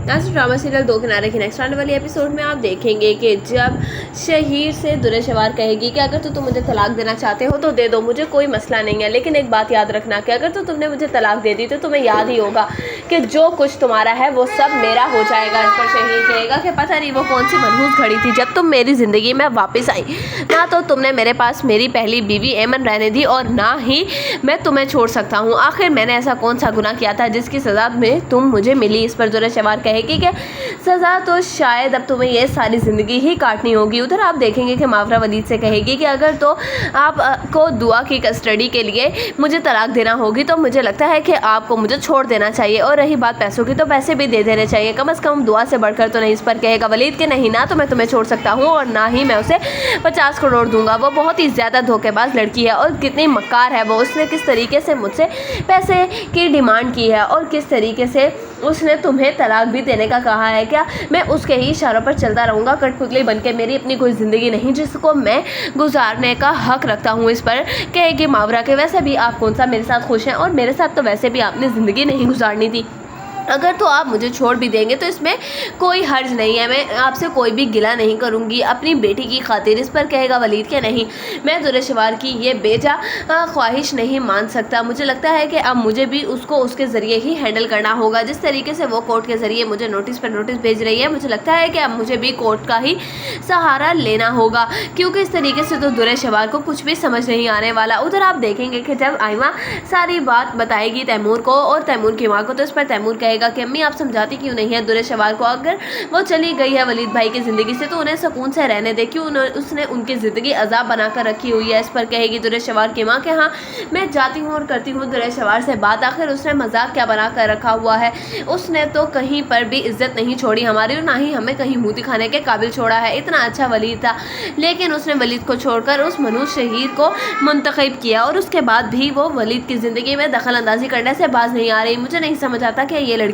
आज drama serial दो किनारे की नेक्स्ट आने वाली एपिसोड में आप देखेंगे कि जब शहीर से दुर्रे शवार कहेगी कि अगर तुम मुझे तलाक देना चाहते हो तो दे दो, मुझे कोई मसला नहीं है, लेकिन एक बात याद रखना कि अगर तुमने मुझे तलाक दे दी तो तुम्हें याद ही होगा कि जो कुछ तुम्हारा है वो सब मेरा हो जाएगा। इस पर शहीर कहेगा कि पता नहीं वो कौन सी मनहूस घड़ी थी जब तुम मेरी ज़िंदगी में वापस आई, ना तो तुमने मेरे पास मेरी पहली बीवी एमन रहने दी और ना ही मैं तुम्हें छोड़ सकता हूँ। आखिर मैंने ऐसा कौन सा गुनाह किया था जिसकी सज़ा में तुम मुझे मिली। इस पर दुर्रे शवार कहेगी कि सज़ा तो शायद अब तुम्हें ये सारी ज़िंदगी ही काटनी होगी। उधर आप देखेंगे कि मावरा वलीद से कहेगी कि अगर तो आपको दुआ की कस्टडी के लिए मुझे तलाक देना होगी तो मुझे लगता है कि आपको मुझे छोड़ देना चाहिए, और रही बात पैसों की तो पैसे भी दे देने चाहिए, कम से कम दुआ से बढ़कर तो नहीं। इस पर कहेगा वलीद कि नहीं, ना तो मैं तुम्हें छोड़ सकता हूँ और ना ही मैं उसे 50 करोड़ दूंगा। वो बहुत ही ज़्यादा धोखेबाज लड़की है और कितनी मक्कार है वो। उसने किस तरीके से मुझसे पैसे की डिमांड की है और किस तरीके से उसने तुम्हें तलाक भी देने का कहा है। क्या मैं उसके ही इशारों पर चलता रहूँगा कठपुतली बनके? मेरी अपनी कोई ज़िंदगी नहीं जिसको मैं गुजारने का हक रखता हूँ। इस पर कहेगी मावरा के वैसे भी आप कौन सा मेरे साथ खुश हैं, और मेरे साथ तो वैसे भी आपने ज़िंदगी नहीं गुजारनी थी, अगर तो आप मुझे छोड़ भी देंगे तो इसमें कोई हर्ज नहीं है, मैं आपसे कोई भी गिला नहीं करूँगी अपनी बेटी की खातिर। इस पर कहेगा वलीद के नहीं, मैं दुर्रे शवार की ये बेजा ख्वाहिश नहीं मान सकता, मुझे लगता है कि अब मुझे भी उसको उसके ज़रिए ही हैंडल करना होगा। जिस तरीके से वो कोर्ट के ज़रिए मुझे नोटिस पर नोटिस भेज रही है, मुझे लगता है कि अब मुझे भी कोर्ट का ही सहारा लेना होगा, क्योंकि इस तरीके से तो दुर्रे शवार को कुछ भी समझ नहीं आने वाला। उधर आप देखेंगे कि जब आइमा सारी बात बताएगी तैमूर को और तैमूर की माँ को, तो इस पर तैमूर कहेगा कि अम्मी आप समझाती क्यों नहीं है दुर्रे शवार को? अगर वो चली गई है वलीद भाई की ज़िंदगी से तो उन्हें सुकून से रहने दे, क्यों उसने उनकी ज़िंदगी अजाब बनाकर रखी हुई है। इस पर कहेगी दुर्रे शवार की माँ कि हाँ मैं जाती हूँ और करती हूँ दुर्रे शवार से बात, आखिर उसने मजाक क्या बना कर रखा हुआ है, उसने तो कहीं पर भी इज्जत नहीं छोड़ी हमारी और ना ही हमें कहीं मुँह दिखाने के काबिल छोड़ा है। इतना अच्छा वलीद था, लेकिन उसने वलीद को छोड़कर उस मनहूस शहीद को मुंतखब किया और उसके बाद भी वो वलीद की ज़िंदगी में दखल अंदाजी करने से बाज नहीं आ रही। मुझे नहीं समझ आता कि ये